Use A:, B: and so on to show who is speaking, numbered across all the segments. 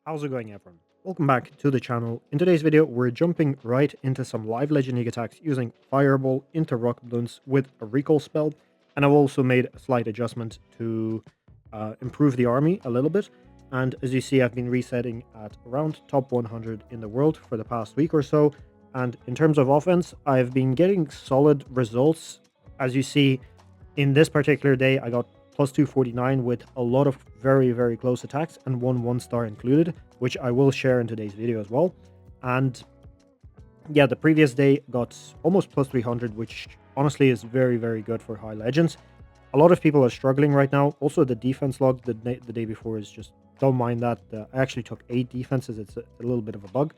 A: How's it going, everyone? Welcome back to the channel. In today's video, we're jumping right into some live Legend League attacks using Fireball into Rocketloons with a recall spell, and I've also made a slight adjustment to improve the army a little bit. And as you see, I've been resetting at around top 100 in the world for the past week or so. And in terms of offense, I've been getting solid results. As you see, in this particular day, I got plus 249 with a lot of very close attacks and one star included, which I will share in today's video as well. And yeah, the previous day got almost plus 300, which honestly is very good for high legends. A lot of people are struggling right now. Also, the defense log the day before is just, don't mind that. I actually took 8 defenses. It's a little bit of a bug.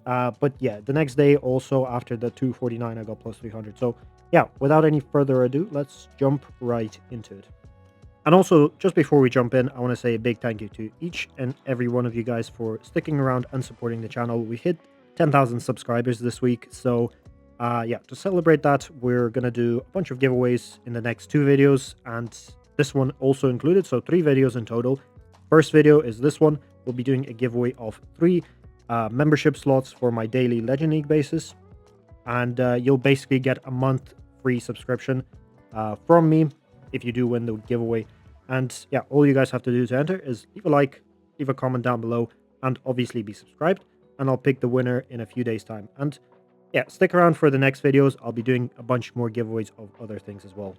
A: But yeah, the next day also after the 249, I got plus 300. So yeah, without any further ado, let's jump right into it. And also, just before we jump in, I want to say a big thank you to each and every one of you guys for sticking around and supporting the channel. We hit 10,000 subscribers this week, so yeah, to celebrate that, we're going to do a bunch of giveaways in the next 2 videos, and this one also included, so 3 videos in total. First video is this one. We'll be doing a giveaway of 3 membership slots for my daily Legend League basis, and you'll basically get a month free subscription from me if you do win the giveaway. And yeah, all you guys have to do to enter is leave a like, leave a comment down below, and obviously be subscribed, and I'll pick the winner in a few days time. And yeah, stick around for the next videos. I'll be doing a bunch more giveaways of other things as well.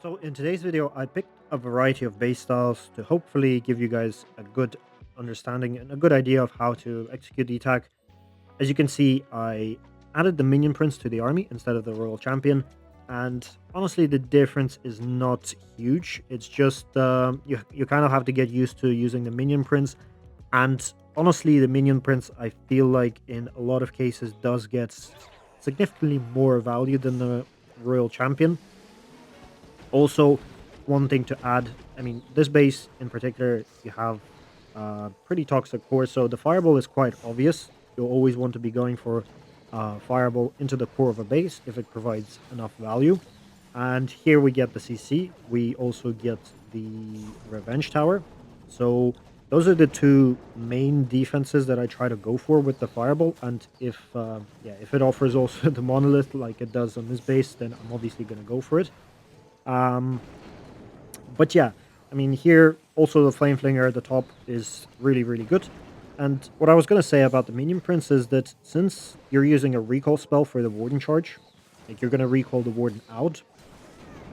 A: So in today's video, I picked a variety of base styles to hopefully give you guys a good understanding and a good idea of how to execute the attack. As you can see, I added the Minion Prince to the army instead of the Royal Champion, and honestly the difference is not huge. It's just you kind of have to get used to using the Minion Prince, and honestly the Minion Prince, I feel like in a lot of cases does get significantly more value than the Royal Champion. Also, one thing to add, I mean, this base in particular, you have pretty toxic core, so the Fireball is quite obvious. You'll always want to be going for Fireball into the core of a base if it provides enough value. And here we get the CC. We also get the Revenge Tower. So those are the 2 main defenses that I try to go for with the Fireball. And if if it offers also the Monolith like it does on this base, then I'm obviously going to go for it. But yeah, I mean, here also the Flame Flinger at the top is really good. And what I was going to say about the Minion Prince is that since you're using a recall spell for the Warden charge, like you're going to recall the Warden out,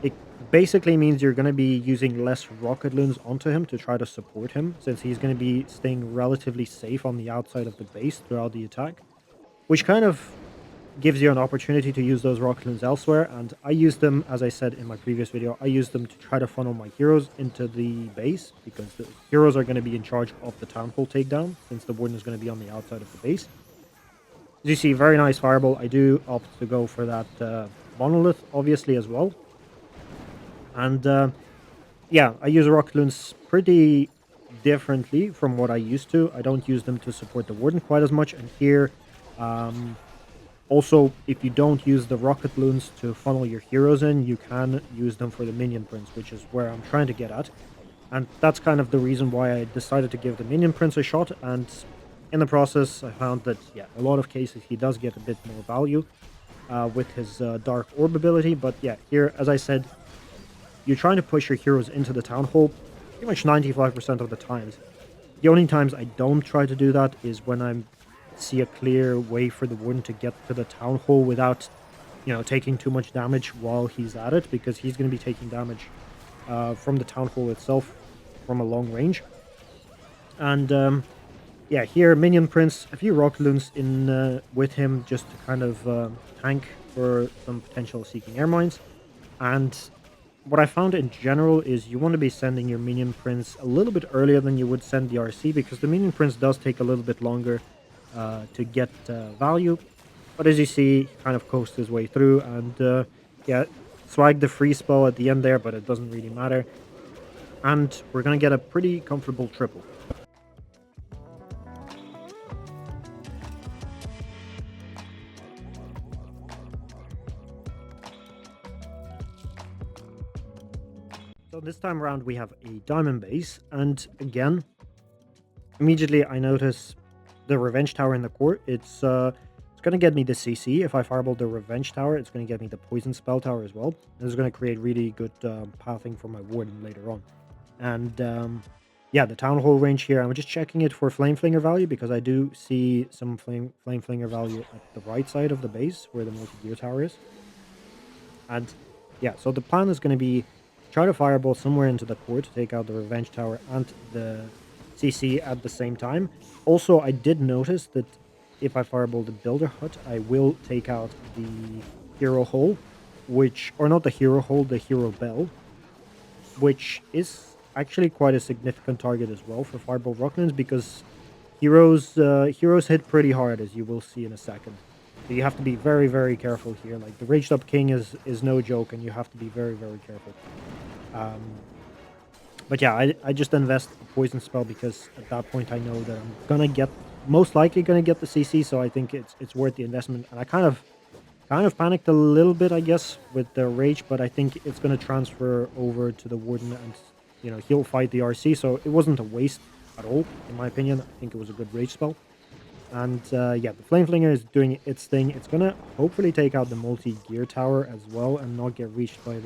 A: it basically means you're going to be using less Rocketloons onto him to try to support him, since he's going to be staying relatively safe on the outside of the base throughout the attack, which kind of gives you an opportunity to use those Rocketloons elsewhere. And I use them, as I said in my previous video, I use them to try to funnel my heroes into the base, because the heroes are going to be in charge of the Town Hall takedown, since the Warden is going to be on the outside of the base. As you see, very nice Fireball. I do opt to go for that Monolith, obviously, as well. And yeah, I use Rocketloons pretty differently from what I used to. I don't use them to support the Warden quite as much, and here also, if you don't use the Rocketloons to funnel your heroes in, you can use them for the Minion Prince, which is where I'm trying to get at. And that's kind of the reason why I decided to give the Minion Prince a shot, and in the process, I found that, yeah, a lot of cases he does get a bit more value with his Dark Orb ability. But yeah, here, as I said, you're trying to push your heroes into the Town Hall pretty much 95% of the times. The only times I don't try to do that is when I see a clear way for the Warden to get to the Town Hall without, taking too much damage while he's at it, because he's going to be taking damage from the Town Hall itself from a long range. And yeah, here Minion Prince, a few Rocketloons in with him just to kind of tank for some potential Seeking Air Mines. And what I found in general is you want to be sending your Minion Prince a little bit earlier than you would send the RC, because the Minion Prince does take a little bit longer to get value. But as you see, he kind of coasts his way through, and yeah, swag the free spell at the end there, but it doesn't really matter. And we're going to get a pretty comfortable triple. So this time around we have a diamond base, and again, immediately I notice the revenge tower in the court. It's gonna get me the CC. If I fireball the revenge tower, it's gonna get me the poison spell tower as well. This is gonna create really good pathing for my warden later on. And yeah, the town hall range here, I'm just checking it for flame flinger value because I do see some flame flinger value at the right side of the base where the multi-gear tower is. And yeah, so the plan is going to be try to fireball somewhere into the core to take out the revenge tower and the CC at the same time. Also, I did notice that if I fireball the builder hut, I will take out the hero hole, which, or not the hero hole, the hero bell, which is actually quite a significant target as well for fireball Rocketloons because heroes hit pretty hard, as you will see in a second. So you have to be very, very careful here. Like the raged up king is no joke, and you have to be very, very careful. Um, but yeah, I just invest a poison spell because at that point I know that I'm gonna get most likely gonna get the CC, so I think it's worth the investment. And I kind of panicked a little bit, I guess, with the rage, but I think it's gonna transfer over to the warden, and he'll fight the RC, so it wasn't a waste at all, in my opinion. I think it was a good rage spell. And yeah, the Flame Flinger is doing its thing. It's gonna hopefully take out the multi-gear tower as well and not get reached by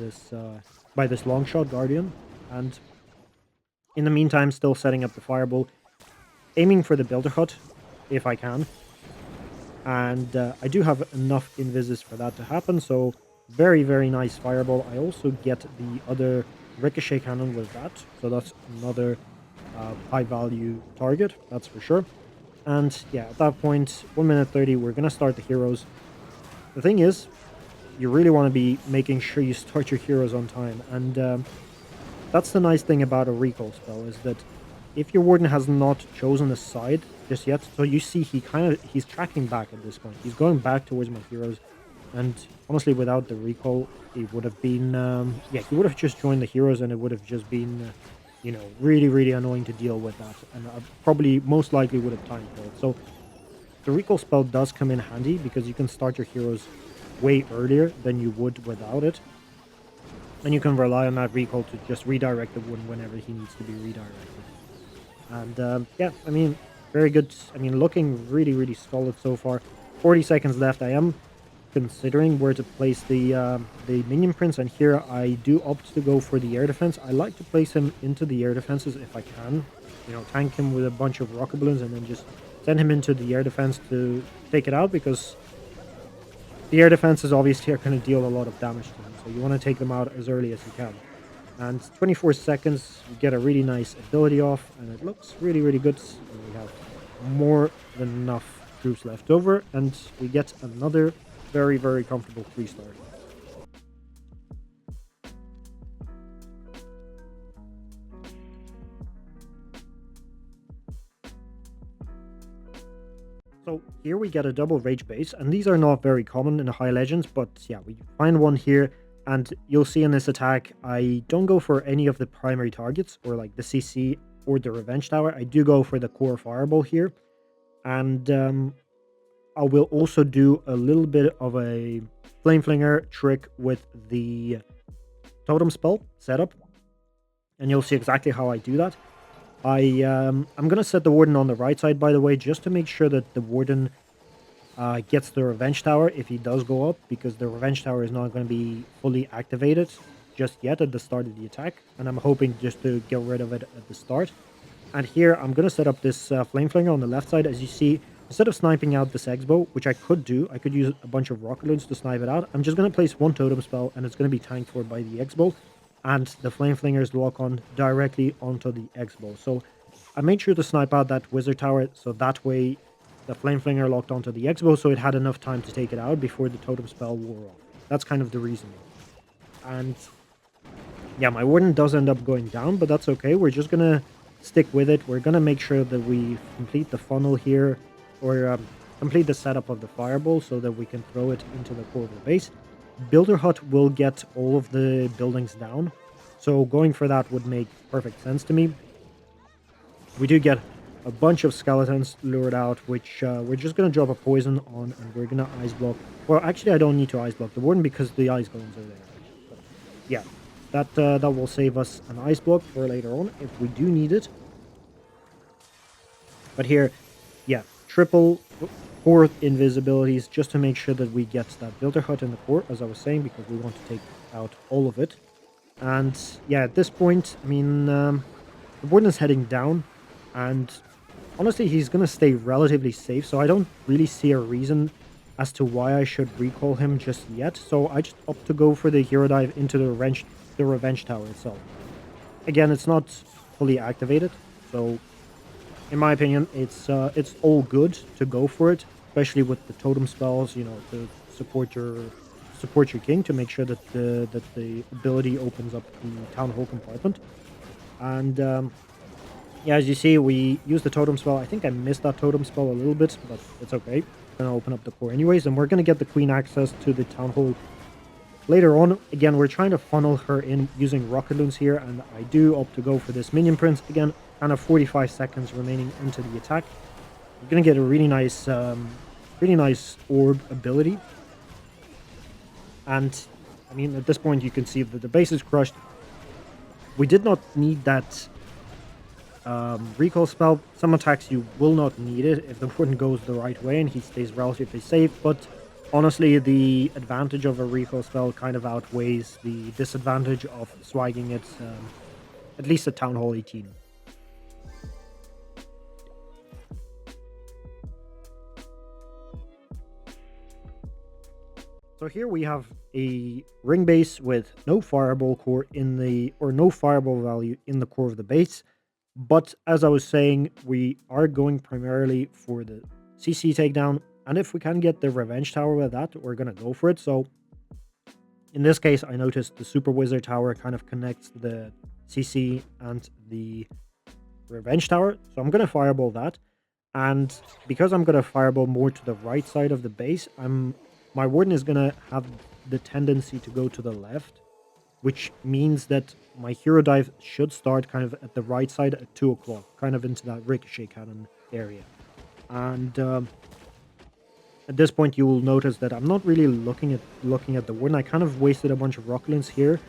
A: this long shot guardian. And in the meantime, still setting up the fireball, aiming for the builder hut if I can. And I do have enough invises for that to happen, so very, very nice fireball. I also get the other ricochet cannon with that, so that's another high value target, that's for sure. And yeah, at that point, 1 minute 30, we're going to start the heroes. The thing is, you really want to be making sure you start your heroes on time. And that's the nice thing about a recall spell, is that if your warden has not chosen a side just yet, so you see he's tracking back at this point. He's going back towards my heroes. And honestly, without the recall, it would have been, yeah, he would have just joined the heroes and it would have just been... really, really annoying to deal with that. And I probably, most likely, would have time killed. So the recall spell does come in handy because you can start your heroes way earlier than you would without it. And you can rely on that recall to just redirect the warden whenever he needs to be redirected. And yeah, I mean, very good. I mean, looking really, really solid so far. 40 seconds left. I am considering where to place the minion prince, and here I do opt to go for the air defense. I like to place him into the air defenses if I can, tank him with a bunch of rocket balloons and then just send him into the air defense to take it out, because the air defenses obviously are going to deal a lot of damage to him, so you want to take them out as early as you can. And 24 seconds, we get a really nice ability off, and it looks really, really good. And we have more than enough troops left over, and we get another very, very comfortable 3-star. So here we get a double rage base, and these are not very common in the high legends, but yeah, we find one here, and you'll see in this attack, I don't go for any of the primary targets, or like the CC or the revenge tower. I do go for the core fireball here, and I will also do a little bit of a flame flinger trick with the totem spell setup, and you'll see exactly how I do that. I'm gonna set the warden on the right side, by the way, just to make sure that the warden gets the revenge tower if he does go up, because the revenge tower is not going to be fully activated just yet at the start of the attack, and I'm hoping just to get rid of it at the start. And here I'm gonna set up this flame flinger on the left side. As you see, instead of sniping out this X-bow, which I could do, I could use a bunch of Rocketloons to snipe it out. I'm just going to place one totem spell, and it's going to be tanked for by the X-bow, and the flame flingers lock on directly onto the X-bow. So I made sure to snipe out that wizard tower, so that way the flame flinger locked onto the X-bow, so it had enough time to take it out before the totem spell wore off. That's kind of the reasoning. And yeah, my warden does end up going down, but that's okay. We're just going to stick with it. We're going to make sure that we complete the funnel here, or complete the setup of the fireball so that we can throw it into the core of the base. Builder hut will get all of the buildings down, so going for that would make perfect sense to me. We do get a bunch of skeletons lured out, which we're just going to drop a poison on, and we're going to ice block. Well, actually, I don't need to ice block the warden because the ice golems are there. But yeah, That will save us an ice block for later on if we do need it. But here, yeah, triple core invisibilities just to make sure that we get that builder hut in the core, as I was saying, because we want to take out all of it. And yeah, at this point, I mean, the warden is heading down, and honestly, he's going to stay relatively safe, so I don't really see a reason as to why I should recall him just yet. So I just opt to go for the hero dive into the revenge tower itself. Again, it's not fully activated, so in my opinion, it's all good to go for it, especially with the totem spells, you know, to support your king to make sure that the ability opens up the town hall compartment. And yeah, as you see, we use the totem spell. I think I missed that totem spell a little bit, but it's okay. Gonna open up the core anyways, and we're gonna get the queen access to the town hall later on. Again, we're trying to funnel her in using Rocketloons here, and I do opt to go for this Minion Prince. Again, kind of 45 seconds remaining into the attack. We're going to get a really nice orb ability. And, I mean, at this point, you can see that the base is crushed. We did not need that recall spell. Some attacks you will not need it if the warden goes the right way and he stays relatively safe, but honestly, the advantage of a recall spell kind of outweighs the disadvantage of swagging it, at least at Town Hall 18. So here we have a ring base with no fireball core no fireball value in the core of the base. But as I was saying, we are going primarily for the CC takedown. And if we can get the revenge tower with that, we're going to go for it. So in this case, I noticed the super wizard tower kind of connects the CC and the revenge tower. So I'm going to fireball that. And because I'm going to fireball more to the right side of the base, my warden is going to have the tendency to go to the left, which means that my hero dive should start kind of at the right side at 2 o'clock, kind of into that ricochet cannon area. And at this point, you will notice that I'm not really looking at the warden. I kind of wasted a bunch of Rocketloons here,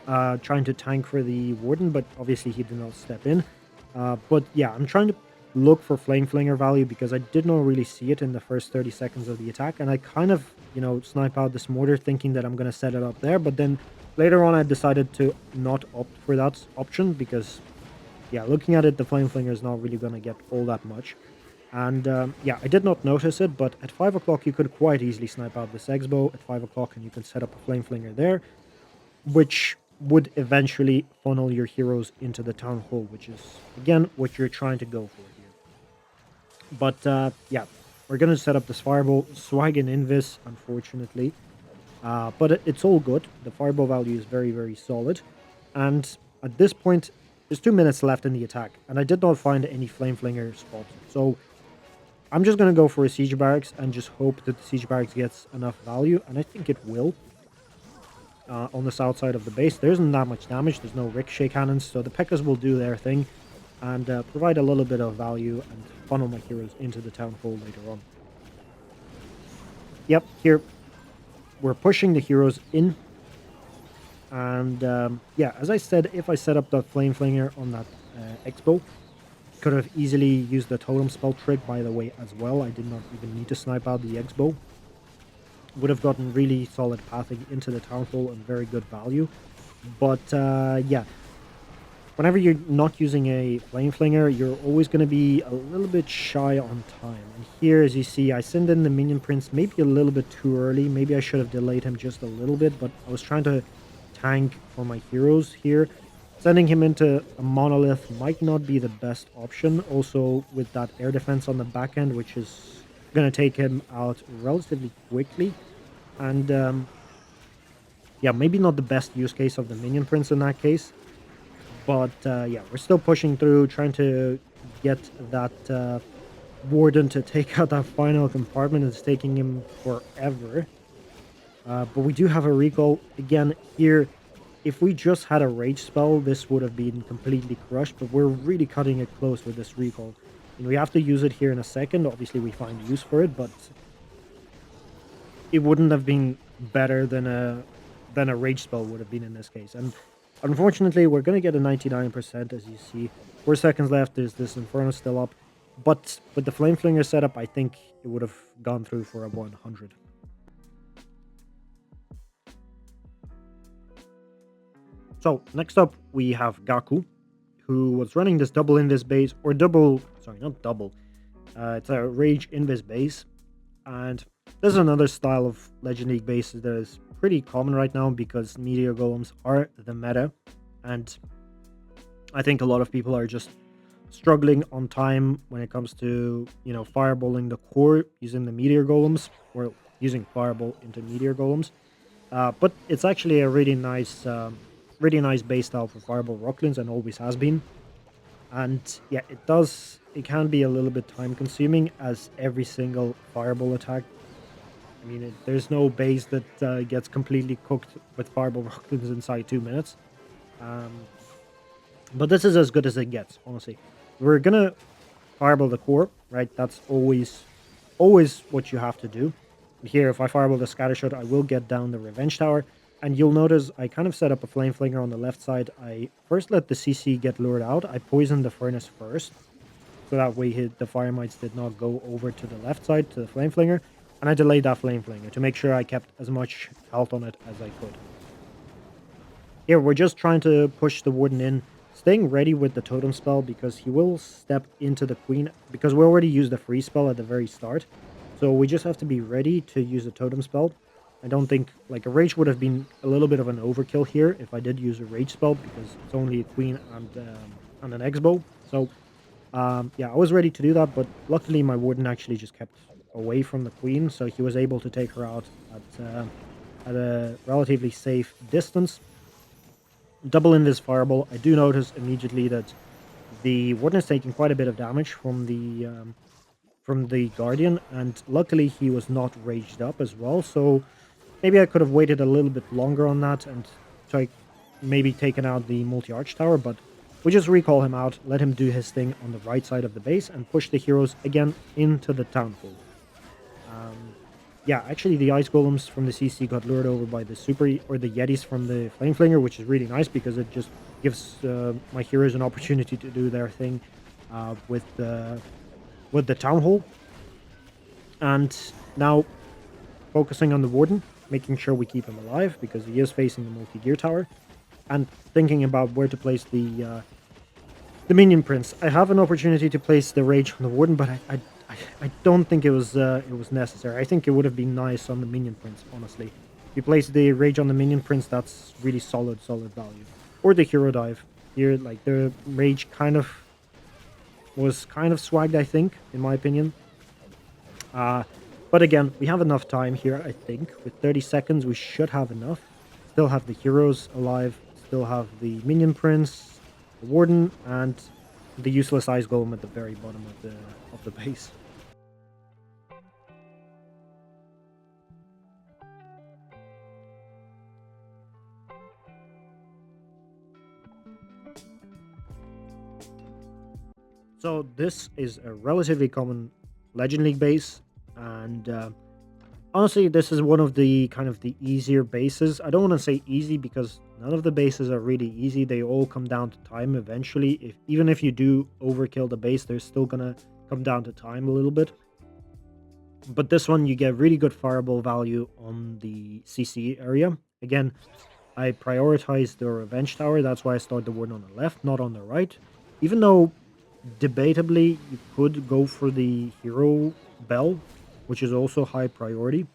A: trying to tank for the warden, but obviously he did not step in. But yeah, I'm trying to look for Flame Flinger value because I did not really see it in the first 30 seconds of the attack, and I kind of, you know, snipe out this mortar thinking that I'm going to set it up there, but then later on I decided to not opt for that option because, yeah, looking at it, the Flame Flinger is not really going to get all that much. And yeah, I did not notice it, but at 5 o'clock you could quite easily snipe out this X-Bow at 5 o'clock and you can set up a Flame Flinger there, which would eventually funnel your heroes into the town hall, which is, again, what you're trying to go for here. But yeah, we're going to set up this Fireball, swag an Invis, unfortunately. But it's all good. The Fireball value is very, very solid. And at this point, there's 2 minutes left in the attack, and I did not find any Flame Flinger spot. So I'm just going to go for a Siege Barracks and just hope that the Siege Barracks gets enough value, and I think it will. On the south side of the base, there isn't that much damage. There's no ricochet cannons, so the P.E.K.K.A.s will do their thing and provide a little bit of value and funnel my heroes into the town hall later on. Yep, here we're pushing the heroes in. And yeah, as I said, if I set up the Flame Flinger on that X-Bow, could have easily used the Totem Spell trick, by the way, as well. I did not even need to snipe out the X-Bow. Would have gotten really solid pathing into the Town Hall and very good value. But yeah, whenever you're not using a Flame Flinger, you're always going to be a little bit shy on time. And here, as you see, I send in the Minion Prince maybe a little bit too early. Maybe I should have delayed him just a little bit, but I was trying to tank for my heroes here. Sending him into a monolith might not be the best option. Also, with that air defense on the back end, which is going to take him out relatively quickly. And yeah, maybe not the best use case of the Minion Prince in that case. But yeah, we're still pushing through, trying to get that warden to take out that final compartment. It's taking him forever. But we do have a recall. Again, here, if we just had a rage spell, this would have been completely crushed. But we're really cutting it close with this recall. And we have to use it here in a second. Obviously, we find use for it, but it wouldn't have been better than a rage spell would have been in this case. And Unfortunately, we're going to get a 99% as you see. 4 seconds left, there's this Inferno still up. But with the Flame Flinger setup, I think it would have gone through for a 100. So next up, we have Gaku, who was running this double invis base, or double, sorry, not double. It's a rage invis base. And this is another style of Legend League bases that is pretty common right now because meteor golems are the meta. And I think a lot of people are just struggling on time when it comes to, fireballing the core using the meteor golems or using fireball into meteor golems. But it's actually a really nice base style for fireball Rocketloons and always has been. And yeah, it can be a little bit time consuming as every single fireball attack. I mean, there's no base that gets completely cooked with fireball Rocketloons inside 2 minutes. Um, but this is as good as it gets, honestly. We're gonna fireball the core, right? That's always what you have to do. Here, if I fireball the scatter shot, I will get down the revenge tower. And you'll notice I kind of set up a flame flinger on the left side. I first let the CC get lured out. I poisoned the furnace first. So that way the fire mites did not go over to the left side to the flame flinger. And I delayed that flame flinger to make sure I kept as much health on it as I could. Here, we're just trying to push the warden in, staying ready with the totem spell because he will step into the queen, because we already used the free spell at the very start. So we just have to be ready to use a totem spell. I don't think, like, a rage would have been a little bit of an overkill here if I did use a rage spell, because it's only a queen and an X-bow. So, yeah, I was ready to do that, but luckily my warden actually just kept away from the queen, so he was able to take her out at a relatively safe distance. Double in this fireball, I do notice immediately that the warden is taking quite a bit of damage from the guardian, and luckily he was not raged up as well. So maybe I could have waited a little bit longer on that and try maybe taken out the multi-arch tower, but we just recall him out, let him do his thing on the right side of the base, and push the heroes again into the town hall. Yeah, actually the ice golems from the CC got lured over by the or the yetis from the flame flinger, which is really nice because it just gives my heroes an opportunity to do their thing with the town hall. And now focusing on the warden, making sure we keep him alive because he is facing the multi-gear tower, and thinking about where to place the minion prince. I have an opportunity to place the rage on the warden, but I don't think it was necessary. I think it would have been nice on the minion prince, honestly. If you place the rage on the minion prince, that's really solid value. Or the hero dive. Here, like, the rage was kind of swagged, I think, in my opinion. But again, we have enough time here, I think. With 30 seconds, we should have enough. Still have the heroes alive. Still have the minion prince, the warden, and the useless ice golem at the very bottom of the base. So this is a relatively common Legend League base, and honestly, this is one of the kind of the easier bases. I don't want to say easy because none of the bases are really easy. They all come down to time eventually. Even if you do overkill the base, they're still gonna come down to time a little bit. But this one, you get really good fireball value on the CC area. Again, I prioritize the revenge tower. That's why I start the warden on the left, not on the right. Even though debatably you could go for the hero bell, which is also high priority.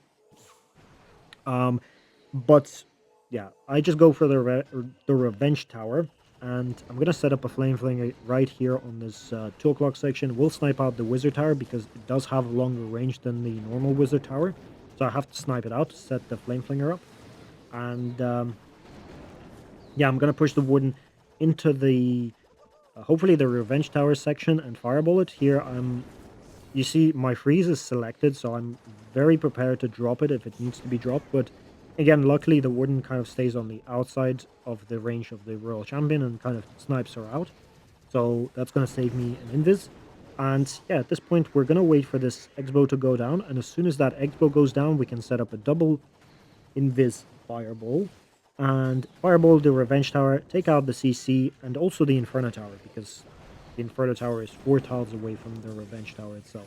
A: But yeah, I just go for the revenge tower, and I'm gonna set up a flame flinger right here on this 2 o'clock section. We'll snipe out the wizard tower because it does have a longer range than the normal wizard tower, so I have to snipe it out to set the flame flinger up. And yeah, I'm gonna push the warden into the hopefully the revenge tower section and fireball it. Here you see my freeze is selected, so I'm very prepared to drop it if it needs to be dropped. But again, luckily the warden kind of stays on the outside of the range of the royal champion and kind of snipes her out. So that's going to save me an invis. And yeah, at this point, we're going to wait for this X-bow to go down. And as soon as that X-bow goes down, we can set up a double invis fireball. and fireball the Revenge Tower, take out the CC, and also the Inferno Tower, because the Inferno Tower is 4 tiles away from the Revenge Tower itself.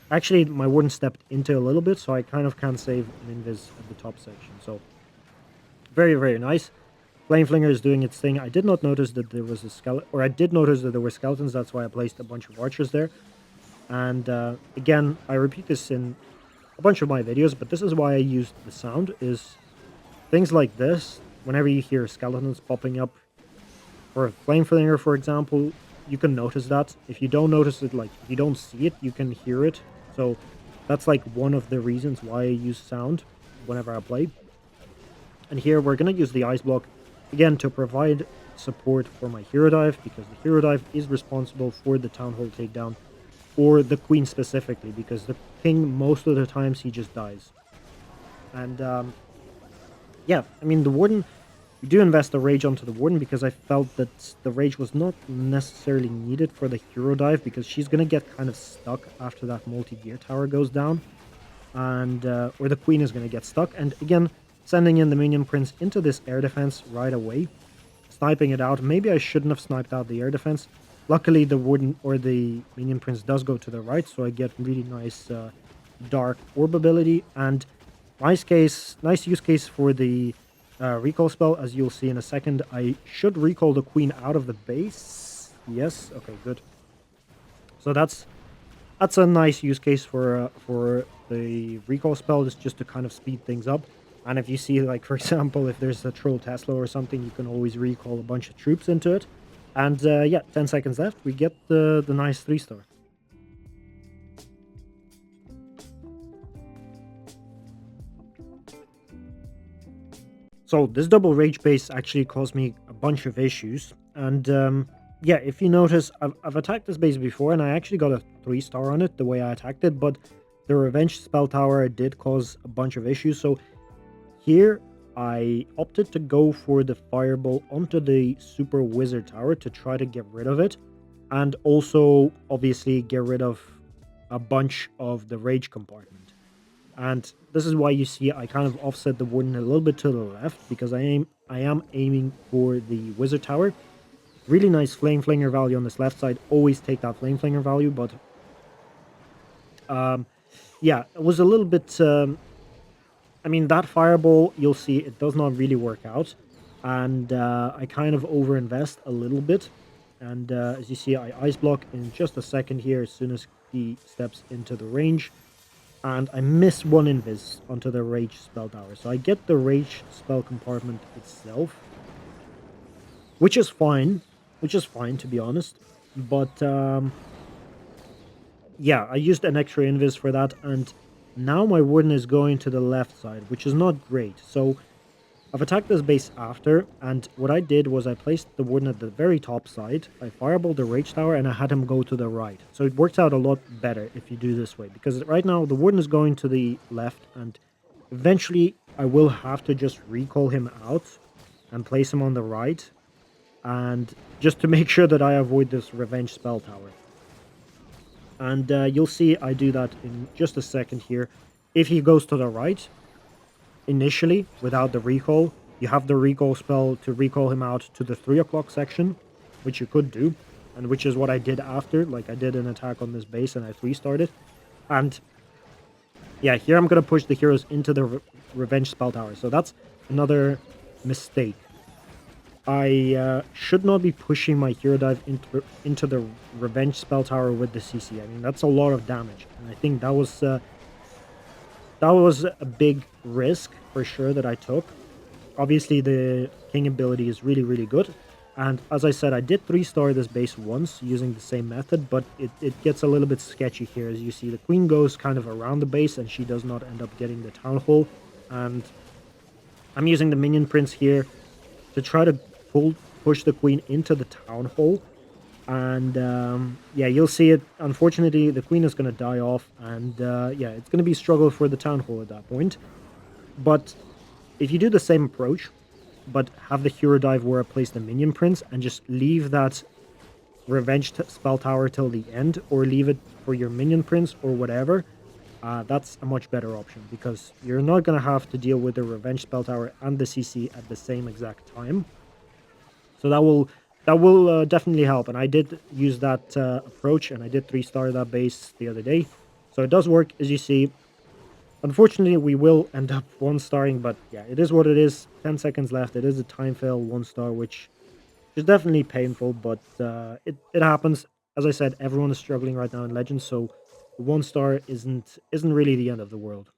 A: Actually, my Warden stepped into a little bit, so I kind of can't save an Invis at the top section. So, very, very nice. Flameflinger is doing its thing. I did not notice that there was a skeleton, or I did notice that there were skeletons, that's why I placed a bunch of archers there. And again, I repeat this in a bunch of my videos, but this is why I used the sound, is things like this, whenever you hear skeletons popping up, for a Flameflinger, for example, you can notice that. If you don't notice it, like, if you don't see it, you can hear it. So that's, like, one of the reasons why I use sound whenever I play. And here we're going to use the Ice Block, again, to provide support for my Hero Dive, because the Hero Dive is responsible for the Town Hall takedown, or the Queen specifically, because the King, most of the times, he just dies. And, yeah, I mean, the Warden, we do invest a Rage onto the Warden, because I felt that the Rage was not necessarily needed for the Hero Dive, because she's going to get kind of stuck after that multi-gear tower goes down, and or the Queen is going to get stuck. And again, sending in the Minion Prince into this air defense right away, sniping it out. Maybe I shouldn't have sniped out the air defense. Luckily, the Warden or the Minion Prince does go to the right, so I get really nice dark orb ability, and nice use case for the recall spell, as you'll see in a second. I should recall the Queen out of the base. Yes, okay, good. So that's a nice use case for the recall spell, just to kind of speed things up. And if you see, like, for example, if there's a Troll Tesla or something, you can always recall a bunch of troops into it. And yeah, 10 seconds left, we get the nice 3-star. So this double rage base actually caused me a bunch of issues. And yeah, if you notice, I've attacked this base before, and I actually got a 3-star on it, the way I attacked it. But the Revenge Spell Tower did cause a bunch of issues. So here, I opted to go for the Fireball onto the Super Wizard Tower to try to get rid of it. And also, obviously, get rid of a bunch of the Rage compartment. And this is why you see I kind of offset the Warden a little bit to the left, because I am aiming for the Wizard Tower. Really nice Flame Flinger value on this left side. Always take that Flame Flinger value, but yeah, it was a little bit... I mean, that Fireball, you'll see, it does not really work out. And I kind of overinvest a little bit. And as you see, I Ice Block in just a second here as soon as he steps into the range. And I miss one Invis onto the Rage Spell Tower. So I get the Rage Spell compartment itself, which is fine. To be honest. But yeah, I used an extra Invis for that, and now my Warden is going to the left side, which is not great. So I've attacked this base after, and what I did was I placed the Warden at the very top side, I fireballed the Rage Tower, and I had him go to the right. So it works out a lot better if you do this way, because right now the Warden is going to the left, and eventually I will have to just recall him out and place him on the right, and just to make sure that I avoid this Revenge Spell Tower. And you'll see I do that in just a second here. If he goes to the right, initially, without the recall, you have the recall spell to recall him out to the 3 o'clock section, which you could do, and which is what I did after. Like, I did an attack on this base and I 3-starred it. And yeah, here I'm going to push the heroes into the Revenge Spell Tower. So that's another mistake. I should not be pushing my Hero Dive into the Revenge Spell Tower with the CC. I mean, that's a lot of damage, and I think that was a big risk for sure that I took. Obviously, the King ability is really, really good, and as I said, I did 3-star this base once using the same method, but it gets a little bit sketchy here. As you see, the Queen goes kind of around the base, and she does not end up getting the Town Hall, and I'm using the Minion Prince here to try to push the Queen into the Town Hall. And yeah, you'll see it. Unfortunately, the Queen is going to die off, and yeah, it's going to be a struggle for the Town Hall at that point. But if you do the same approach, but have the Hero Dive where I place the Minion Prince, and just leave that Revenge Spell Tower till the end, or leave it for your Minion Prince or whatever, that's a much better option because you're not going to have to deal with the Revenge Spell Tower and the CC at the same exact time. So that will definitely help. And I did use that approach, and I did 3-star that base the other day. So it does work, as you see. Unfortunately, we will end up 1-starring, but yeah, it is what it is. 10 seconds left. It is a time fail 1-star, which is definitely painful, but it happens. As I said, everyone is struggling right now in Legends, so 1-star isn't really the end of the world.